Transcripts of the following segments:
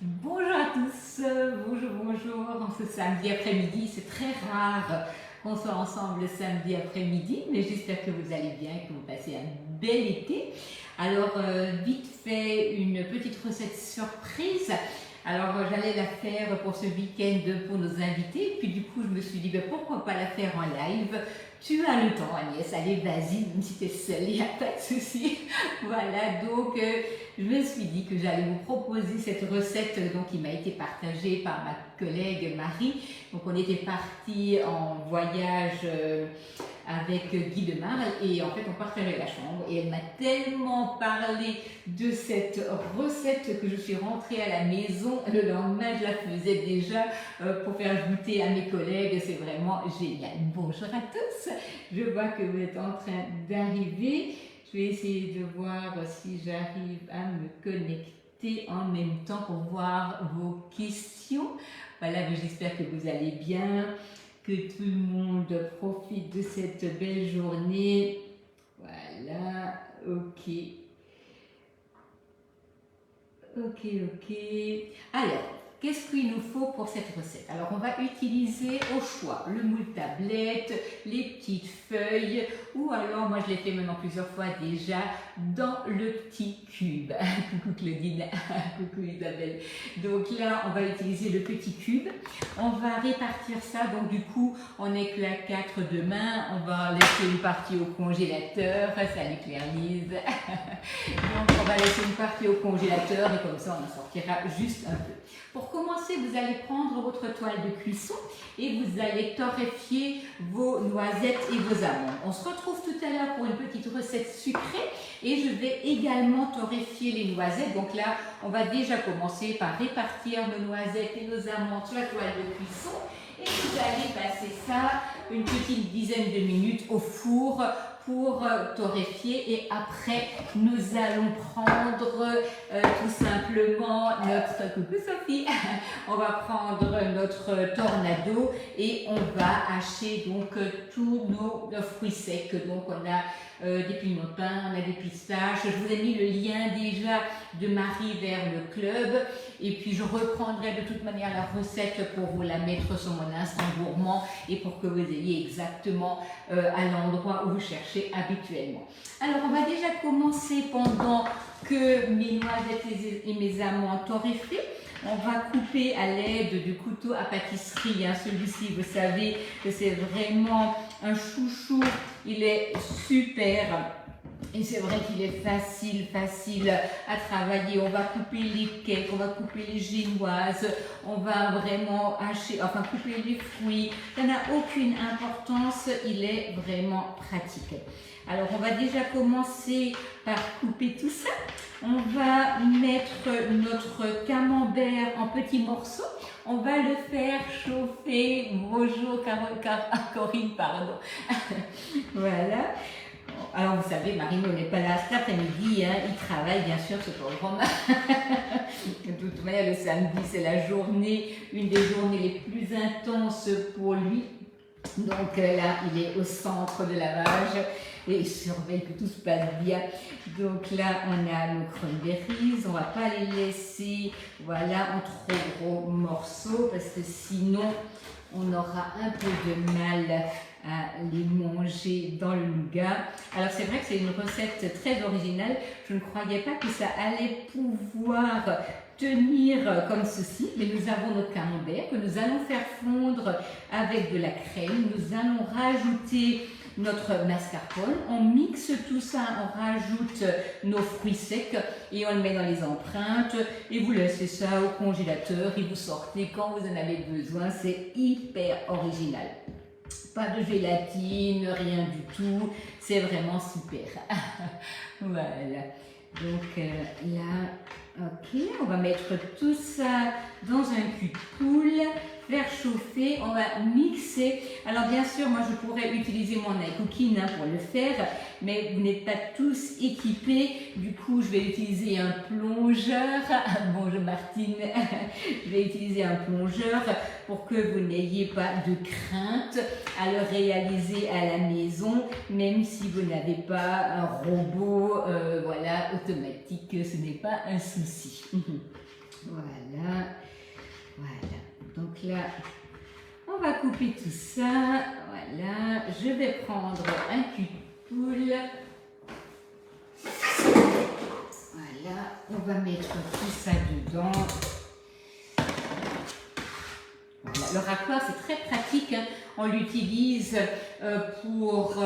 Bonjour à tous, bonjour en ce samedi après-midi. C'est très rare qu'on soit ensemble le samedi après-midi, mais j'espère que vous allez bien et que vous passez un bel été. Alors, vite fait, une petite recette surprise. Alors, j'allais la faire pour ce week-end pour nos invités, puis du coup, je me suis dit, ben, pourquoi pas la faire en live. Tu as le temps, Agnès, allez, vas-y, même si tu es seule, il n'y a pas de souci. Voilà, donc je me suis dit que j'allais vous proposer cette recette donc, qui m'a été partagée par ma collègue Marie. Donc, on était parti en voyage avec Guy de Marle et en fait, on partageait la chambre et elle m'a tellement parlé de cette recette que je suis rentrée à la maison. Le lendemain, je la faisais déjà pour faire goûter à mes collègues. C'est vraiment génial. Bonjour à tous. Je vois que vous êtes en train d'arriver. Je vais essayer de voir si j'arrive à me connecter en même temps pour voir vos questions. Voilà, j'espère que vous allez bien, que tout le monde profite de cette belle journée. Voilà, ok. Ok. Alors, qu'est-ce qu'il nous faut pour cette recette? Alors, on va utiliser au choix le moule tablette, les petites feuilles, ou alors, moi je l'ai fait maintenant plusieurs fois déjà, dans le petit cube. Coucou Claudine, coucou Isabelle. Donc là, on va utiliser le petit cube. On va répartir ça, donc du coup, on n'est que à 4 demain. On va laisser une partie au congélateur. Salut Claire-Lise. Donc, on va laisser une partie au congélateur et comme ça, on en sortira juste un peu. Pour commencer, vous allez prendre votre toile de cuisson et vous allez torréfier vos noisettes et vos amandes. On se retrouve tout à l'heure pour une petite recette sucrée et je vais également torréfier les noisettes. Donc là, on va déjà commencer par répartir nos noisettes et nos amandes sur la toile de cuisson et vous allez passer ça une petite dizaine de minutes au four pour torréfier et après nous allons prendre tout simplement notre, coucou Sophie, on va prendre notre tornado et on va hacher donc tous nos fruits secs. Donc on a des pimentins, on a des pistaches. Je vous ai mis le lien déjà de Marie vers le club et puis je reprendrai de toute manière la recette pour vous la mettre sur mon instant gourmand et pour que vous ayez exactement à l'endroit où vous cherchez habituellement. Alors on va déjà commencer pendant que mes noisettes et mes amandes torréfiées. On va couper à l'aide du couteau à pâtisserie. Celui-ci, vous savez que c'est vraiment un chouchou. Il est super. Et c'est vrai qu'il est facile à travailler. On va couper les cakes, on va couper les génoises, on va vraiment hacher, enfin couper les fruits. Ça n'a aucune importance, il est vraiment pratique. Alors on va déjà commencer par couper tout ça. On va mettre notre camembert en petits morceaux. On va le faire chauffer. Bonjour Corinne, pardon. Voilà. Alors vous savez, Marino n'est pas là cet après-midi, il travaille bien sûr ce programme. De toute manière, le samedi, c'est la journée, une des journées les plus intenses pour lui. Donc là, il est au centre de lavage et il surveille que tout se passe bien. Donc là, on a nos cranberries, on ne va pas les laisser voilà, en trop gros morceaux parce que sinon, on aura un peu de mal à les manger dans le nougat. Alors c'est vrai que c'est une recette très originale. Je ne croyais pas que ça allait pouvoir tenir comme ceci, mais nous avons notre camembert que nous allons faire fondre avec de la crème. Nous allons rajouter notre mascarpone, on mixe tout ça, on rajoute nos fruits secs et on le met dans les empreintes et vous laissez ça au congélateur et vous sortez quand vous en avez besoin. C'est hyper original. Pas de gélatine, rien du tout, c'est vraiment super. Voilà, donc là, ok, on va mettre tout ça dans un cul cool, faire chauffer, on va mixer. Alors bien sûr, moi je pourrais utiliser mon iCooking pour le faire, mais vous n'êtes pas tous équipés, du coup je vais utiliser un plongeur. Bonjour Martine, je vais utiliser un plongeur pour que vous n'ayez pas de crainte à le réaliser à la maison, même si vous n'avez pas un robot voilà, automatique, ce n'est pas un souci. Voilà, voilà. Donc là, on va couper tout ça. Voilà, je vais prendre un cul de poule. Voilà, on va mettre tout ça dedans. Voilà. Le racloir, c'est très pratique, hein. On l'utilise pour,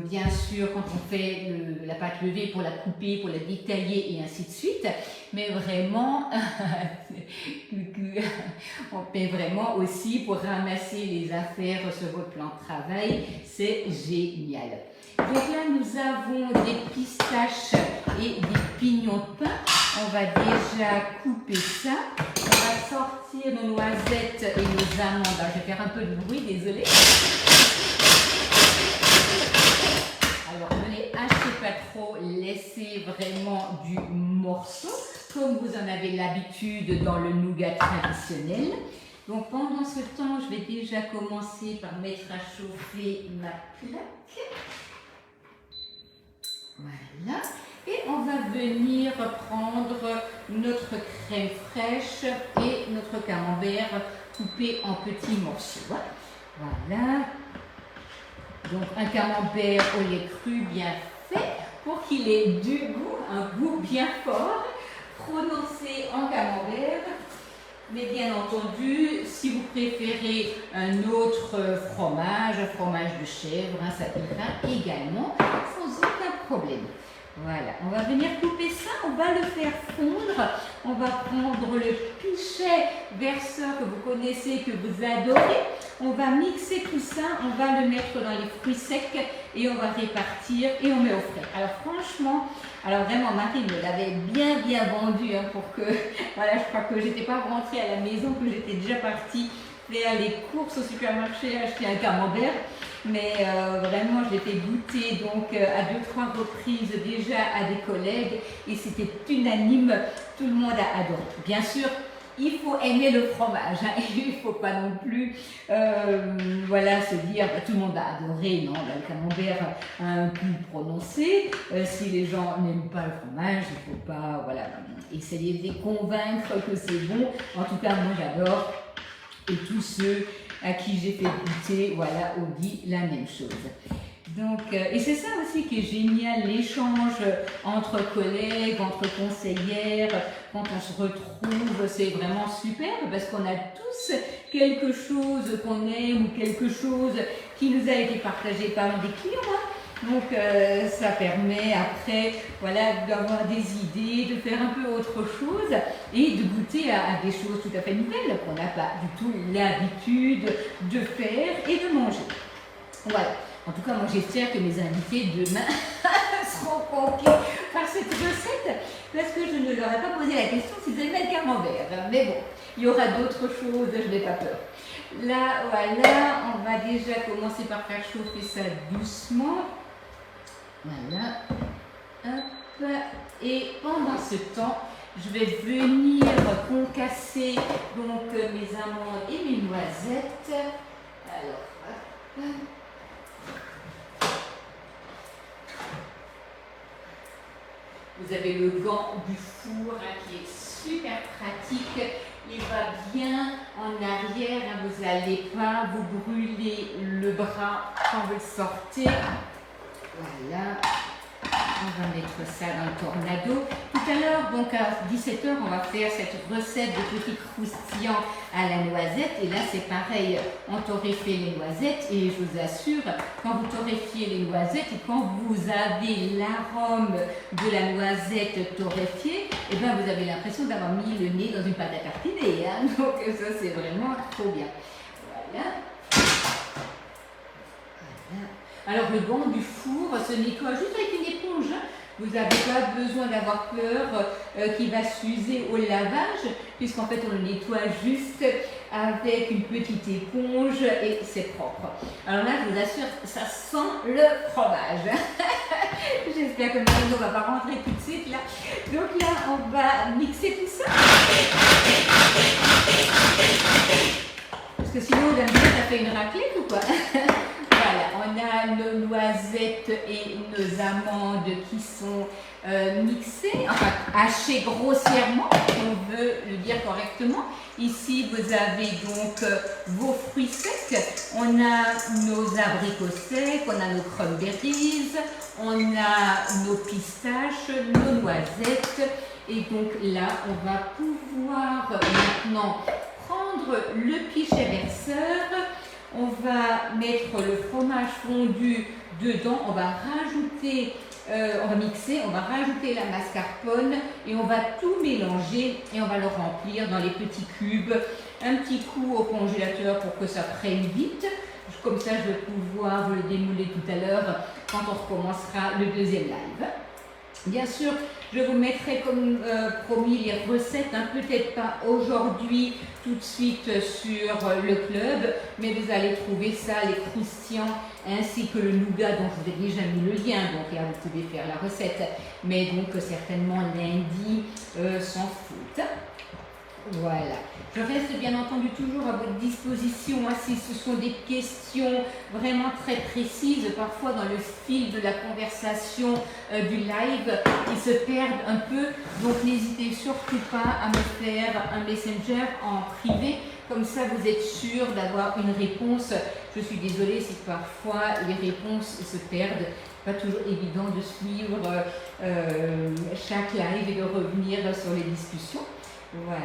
bien sûr, quand on fait la pâte levée, pour la couper, pour la détailler et ainsi de suite. Mais vraiment, on fait vraiment aussi pour ramasser les affaires sur votre plan de travail. C'est génial. Donc là, nous avons des pistaches et des pignons de pain. On va déjà couper ça. On va sortir nos noisettes et nos amandes. Alors, je vais faire un peu de bruit, désolé. Alors, ne les hachez pas trop, laissez vraiment du morceau, comme vous en avez l'habitude dans le nougat traditionnel. Donc, pendant ce temps, je vais déjà commencer par mettre à chauffer ma plaque. Voilà. Et on va venir prendre notre crème fraîche et notre camembert coupé en petits morceaux. Voilà. Donc un camembert au lait cru bien fait pour qu'il ait du goût, un goût bien fort, prononcé en camembert. Mais bien entendu, si vous préférez un autre fromage, un fromage de chèvre, ça ira également sans aucun problème. Voilà, on va venir couper ça, on va le faire fondre, on va prendre le pichet verseur que vous connaissez, que vous adorez, on va mixer tout ça, on va le mettre dans les fruits secs et on va répartir et on met au frais. Alors franchement, alors vraiment Marie me l'avait bien vendu hein, pour que, voilà, je crois que j'étais pas rentrée à la maison, que j'étais déjà partie faire les courses au supermarché, acheter un camembert. Mais vraiment, je l'ai fait goûter donc à 2-3 reprises déjà à des collègues et c'était unanime, tout le monde a adoré. Bien sûr, il faut aimer le fromage, hein, il ne faut pas non plus voilà, se dire tout le monde a adoré, non, le camembert a un goût prononcé. Si les gens n'aiment pas le fromage, il ne faut pas voilà, essayer de les convaincre que c'est bon. En tout cas, moi j'adore et tous ceux à qui j'ai fait goûter, voilà, on dit la même chose. Donc, et c'est ça aussi qui est génial, l'échange entre collègues, entre conseillères, quand on se retrouve, c'est vraiment super parce qu'on a tous quelque chose qu'on aime ou quelque chose qui nous a été partagé par des clients. Hein. Donc, ça permet après, voilà, d'avoir des idées, de faire un peu autre chose et de goûter à des choses tout à fait nouvelles qu'on n'a pas du tout l'habitude de faire et de manger. Voilà. En tout cas, moi j'espère que mes invités demain seront conquis par cette recette parce que je ne leur ai pas posé la question s'ils aimaient le camembert. Mais bon, il y aura d'autres choses, je n'ai pas peur. Là, voilà, on va déjà commencer par faire chauffer ça doucement. Voilà. Hop. Et pendant ce temps, je vais venir concasser donc mes amandes et mes noisettes. Alors, hop. Vous avez le gant du four hein, qui est super pratique. Il va bien en arrière. Hein, vous n'allez pas vous brûler le bras quand vous le sortez. Voilà. On va mettre ça dans le tornado. Tout à l'heure, donc à 17 h, on va faire cette recette de petits croustillants à la noisette. Et là, c'est pareil, on torréfie les noisettes. Et je vous assure, quand vous torréfiez les noisettes et quand vous avez l'arôme de la noisette torréfiée, eh ben, vous avez l'impression d'avoir mis le nez dans une pâte à tartiner. Hein. Donc ça, c'est vraiment trop bien. Voilà. Alors le gant du four se nettoie juste avec une éponge. Vous n'avez pas besoin d'avoir peur qu'il va s'user au lavage, puisqu'en fait on le nettoie juste avec une petite éponge et c'est propre. Alors là, je vous assure, ça sent le fromage. J'espère que Marino ne va pas rentrer tout de suite là. Donc là, on va mixer tout ça. Parce que sinon, on va me dire, ça fait une raclette ou quoi? Voilà, on a nos noisettes et nos amandes qui sont mixées, enfin hachées grossièrement, si on veut le dire correctement. Ici, vous avez donc vos fruits secs. On a nos abricots secs, on a nos cranberries, on a nos pistaches, nos noisettes. Et donc là, on va pouvoir maintenant prendre le pichet verseur. On va mettre le fromage fondu dedans, on va rajouter, on va mixer, on va rajouter la mascarpone et on va tout mélanger et on va le remplir dans les petits cubes. Un petit coup au congélateur pour que ça prenne vite. Comme ça, je vais pouvoir vous le démouler tout à l'heure quand on recommencera le deuxième live. Bien sûr, je vous mettrai comme promis les recettes, hein, peut-être pas aujourd'hui tout de suite sur le club, mais vous allez trouver ça, les croustillants ainsi que le nougat dont je vous ai déjà mis le lien, donc là vous pouvez faire la recette, mais donc certainement lundi sans faute. Voilà, je reste bien entendu toujours à votre disposition hein, si ce sont des questions vraiment très précises. Parfois dans le fil de la conversation du live, ils se perdent un peu. Donc n'hésitez surtout pas à me faire un messenger en privé. Comme ça vous êtes sûr d'avoir une réponse. Je suis désolée si parfois les réponses se perdent. Pas toujours évident de suivre chaque live et de revenir sur les discussions. Voilà,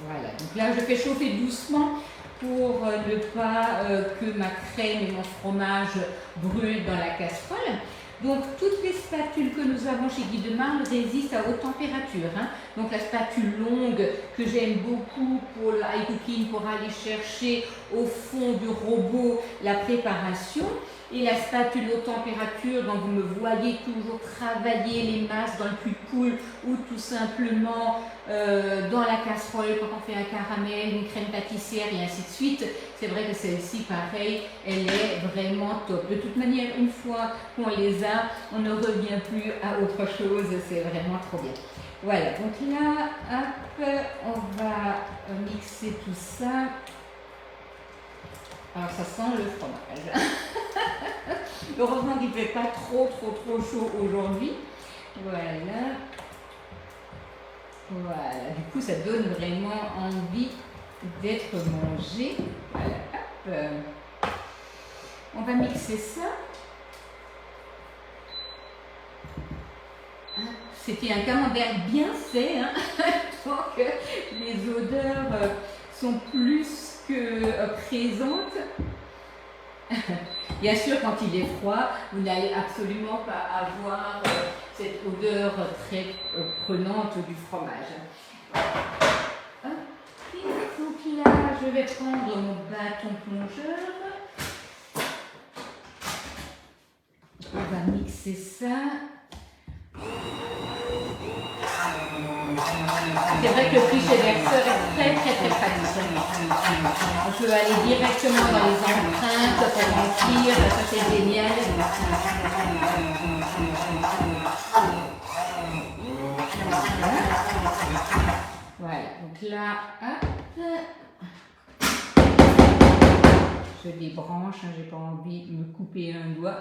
voilà, donc là je fais chauffer doucement pour ne pas que ma crème et mon fromage brûlent dans la casserole. Donc toutes les spatules que nous avons chez Guy de Marne résistent à haute température. Hein. Donc la spatule longue que j'aime beaucoup pour le high cooking, pour aller chercher au fond du robot la préparation. Et la spatule haute température dont vous me voyez toujours travailler les masses dans le puits de poule ou tout simplement dans la casserole quand on fait un caramel, une crème pâtissière et ainsi de suite. C'est vrai que celle-ci, pareil, elle est vraiment top. De toute manière, une fois qu'on les a, on ne revient plus à autre chose. C'est vraiment trop bien. Voilà, donc là, hop, on va mixer tout ça. Alors ça sent le fromage. Heureusement qu'il ne fait pas trop chaud aujourd'hui. Voilà. Voilà. Du coup, ça donne vraiment envie d'être mangé. Voilà. Hop. On va mixer ça. C'était un camembert bien fait. Hein. Donc, les odeurs sont plus que présente. Bien sûr, quand il est froid, vous n'allez absolument pas avoir cette odeur très prenante du fromage. Okay. Donc là, je vais prendre mon bâton plongeur. On va mixer ça. C'est vrai que le pichet verseur est très pratique. On peut aller directement dans les empreintes pour remplir, ça c'est génial. Voilà, donc là, hop, je débranche, hein, j'ai pas envie de me couper un doigt.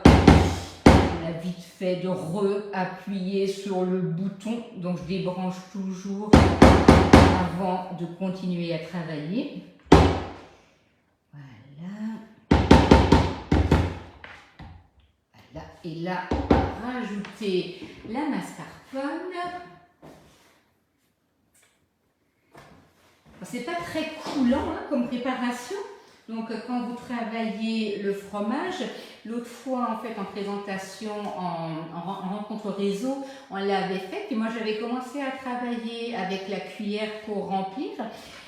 On a vite fait de re-appuyer sur le bouton, donc je débranche toujours avant de continuer à travailler. Voilà. Voilà. Et là, on va rajouter la mascarpone. C'est pas très coulant hein, comme préparation. Donc quand vous travaillez le fromage, l'autre fois en fait en présentation, en rencontre réseau, on l'avait fait et moi j'avais commencé à travailler avec la cuillère pour remplir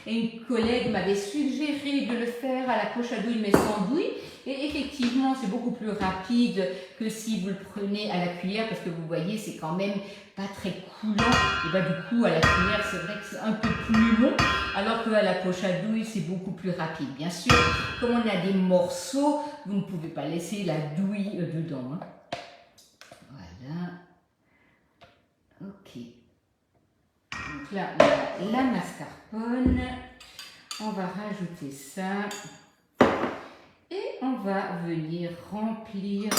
et une collègue m'avait suggéré de le faire à la poche à douille mais sans douille et effectivement c'est beaucoup plus rapide que si vous le prenez à la cuillère parce que vous voyez c'est quand même pas très coulant et bah du coup à la cuillère c'est vrai que c'est un peu plus long alors qu'à la poche à douille c'est beaucoup plus rapide. Bien sûr, comme on a des morceaux, vous ne pouvez pas laisser la douille dedans. Hein. Voilà. Ok. Donc là, on a la mascarpone. On va rajouter ça. Et va venir remplir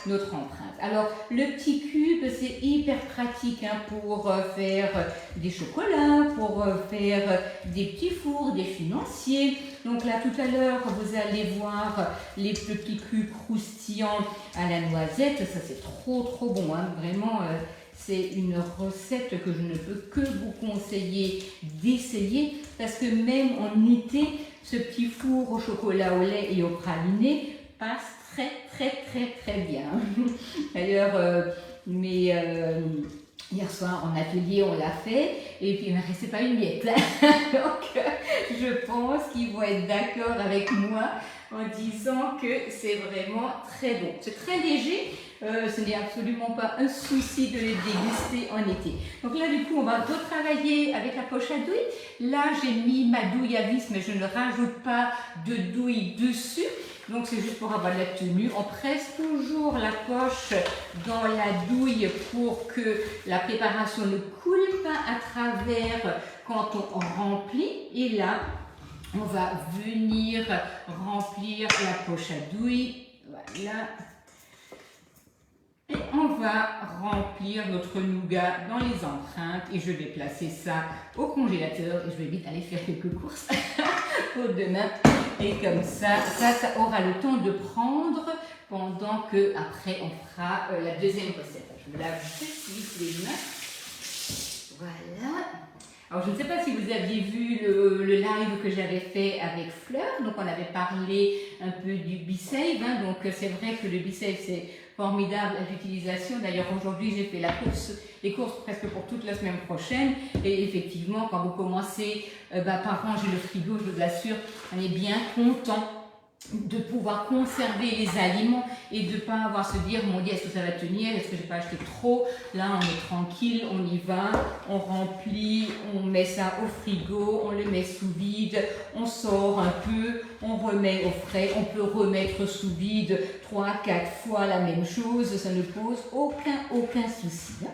notre empreinte. Alors, le petit cube, c'est hyper pratique hein, pour faire des chocolats, pour faire des petits fours, des financiers. Donc là, tout à l'heure, vous allez voir les petits cubes croustillants à la noisette. Ça, c'est trop bon, hein. Vraiment. C'est une recette que je ne peux que vous conseiller d'essayer parce que même en été, ce petit four au chocolat au lait et au praliné passe très bien. D'ailleurs, hier soir en atelier, on l'a fait et puis il ne me restait pas une miette. Donc, je pense qu'ils vont être d'accord avec moi en disant que c'est vraiment très bon. C'est très léger, ce n'est absolument pas un souci de les déguster en été. Donc là, du coup, on va retravailler avec la poche à douille. Là, j'ai mis ma douille à vis, mais je ne rajoute pas de douille dessus. Donc c'est juste pour avoir de la tenue. On presse toujours la poche dans la douille pour que la préparation ne coule pas à travers quand on remplit. Et là, on va venir remplir la poche à douille. Voilà. Et on va remplir notre nougat dans les empreintes. Et je vais placer ça au congélateur. Et je vais vite aller faire quelques courses pour demain. Et comme ça aura le temps de prendre pendant que après on fera la deuxième recette. Je me lave juste les mains. Voilà. Alors je ne sais pas si vous aviez vu le live que j'avais fait avec Fleur. Donc on avait parlé un peu du B-Save. Hein. Donc c'est vrai que le B-Save c'est formidable à l'utilisation. D'ailleurs aujourd'hui j'ai fait les courses presque pour toute la semaine prochaine. Et effectivement quand vous commencez par ranger le frigo, je vous assure, on est bien content de pouvoir conserver les aliments et de ne pas avoir à se dire mon Dieu, est-ce que ça va tenir, est-ce que je n'ai pas acheté trop. Là on est tranquille, on y va, on remplit, on met ça au frigo, on le met sous vide, on sort un peu, on remet au frais, on peut remettre sous vide 3-4 fois la même chose, ça ne pose aucun souci.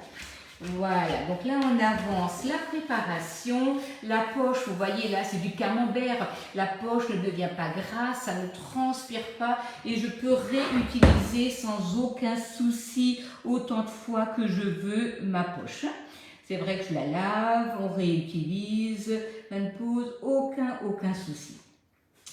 Voilà, donc là on avance la préparation, la poche, vous voyez là c'est du camembert, la poche ne devient pas grasse, ça ne transpire pas et je peux réutiliser sans aucun souci autant de fois que je veux ma poche. C'est vrai que je la lave, on réutilise, ça ne pose aucun souci.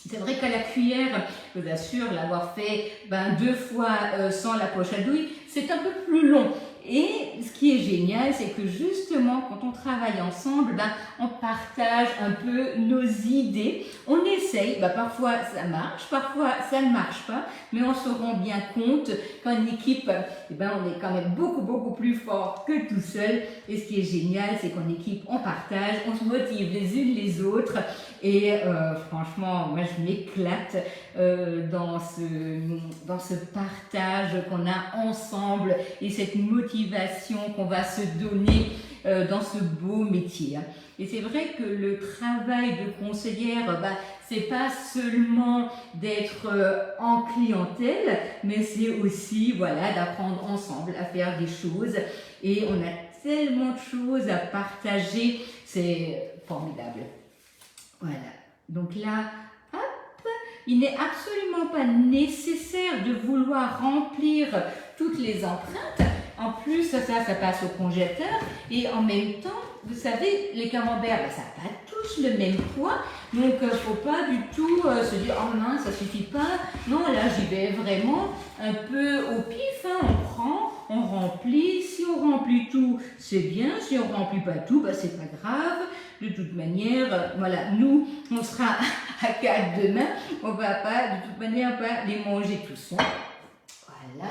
C'est vrai qu'à la cuillère, je vous assure, l'avoir fait 2 fois sans la poche à douille, c'est un peu plus long. Et ce qui est génial, c'est que justement, quand on travaille ensemble, on partage un peu nos idées. On essaye, parfois ça marche, parfois ça ne marche pas, mais on se rend bien compte qu'en équipe, on est quand même beaucoup plus fort que tout seul. Et ce qui est génial, c'est qu'en équipe, on partage, on se motive les unes les autres. Et franchement, moi je m'éclate dans ce partage qu'on a ensemble et cette motivation qu'on va se donner dans ce beau métier. Et c'est vrai que le travail de conseillère, c'est pas seulement d'être en clientèle, mais c'est aussi d'apprendre ensemble à faire des choses. Et on a tellement de choses à partager, c'est formidable. Voilà, donc là, hop, il n'est absolument pas nécessaire de vouloir remplir toutes les empreintes. En plus, ça passe au congélateur et en même temps, vous savez, les camemberts, ça n'a pas tous le même poids. Donc, il ne faut pas du tout se dire « Oh non, ça ne suffit pas ». Non, là, j'y vais vraiment un peu au pif. Hein. On prend, on remplit. Si on remplit tout, c'est bien. Si on ne remplit pas tout, c'est pas grave. De toute manière, nous, on sera à 4 demain. On ne va pas, de toute manière, pas les manger tous. Hein. Voilà.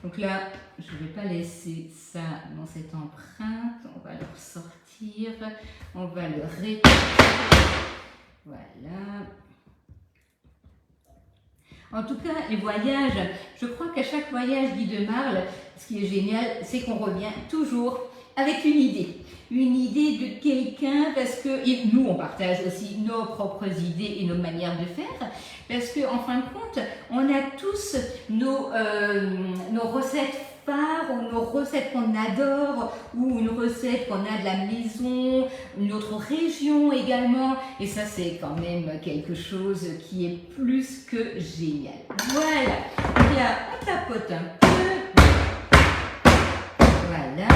Donc là, je ne vais pas laisser ça dans cette empreinte. On va le ressortir. On va le réparer. Voilà. En tout cas, les voyages, je crois qu'à chaque voyage dit de Marle, ce qui est génial, c'est qu'on revient toujours avec une idée de quelqu'un, parce que nous, on partage aussi nos propres idées et nos manières de faire, parce qu'en fin de compte, on a tous nos recettes phares, ou nos recettes qu'on adore, ou une recette qu'on a de la maison, une autre région également. Et ça, c'est quand même quelque chose qui est plus que génial. Voilà. Donc là, on tapote un peu. Voilà.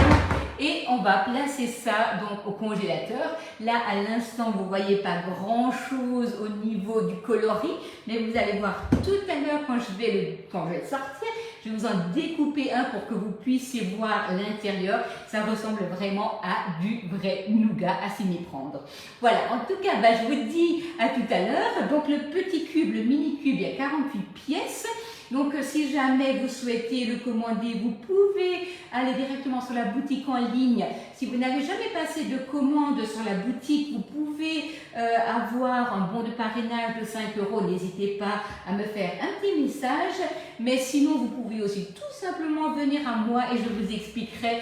Et on va placer ça donc au congélateur. Là, à l'instant, vous ne voyez pas grand-chose au niveau du coloris, mais vous allez voir tout à l'heure quand je vais le sortir, je vais vous en découper un pour que vous puissiez voir l'intérieur. Ça ressemble vraiment à du vrai nougat, à s'y méprendre. Voilà, en tout cas, je vous dis à tout à l'heure. Donc le petit cube, le mini cube, il y a 48 pièces. Donc si jamais vous souhaitez le commander, vous pouvez aller directement sur la boutique en ligne. Si vous n'avez jamais passé de commande sur la boutique, vous pouvez avoir un bon de parrainage de 5 €. N'hésitez pas à me faire un petit message. Mais sinon, vous pouvez aussi tout simplement venir à moi et je vous expliquerai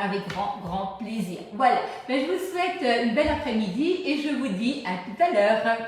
avec grand plaisir. Voilà, je vous souhaite une belle après-midi et je vous dis à tout à l'heure.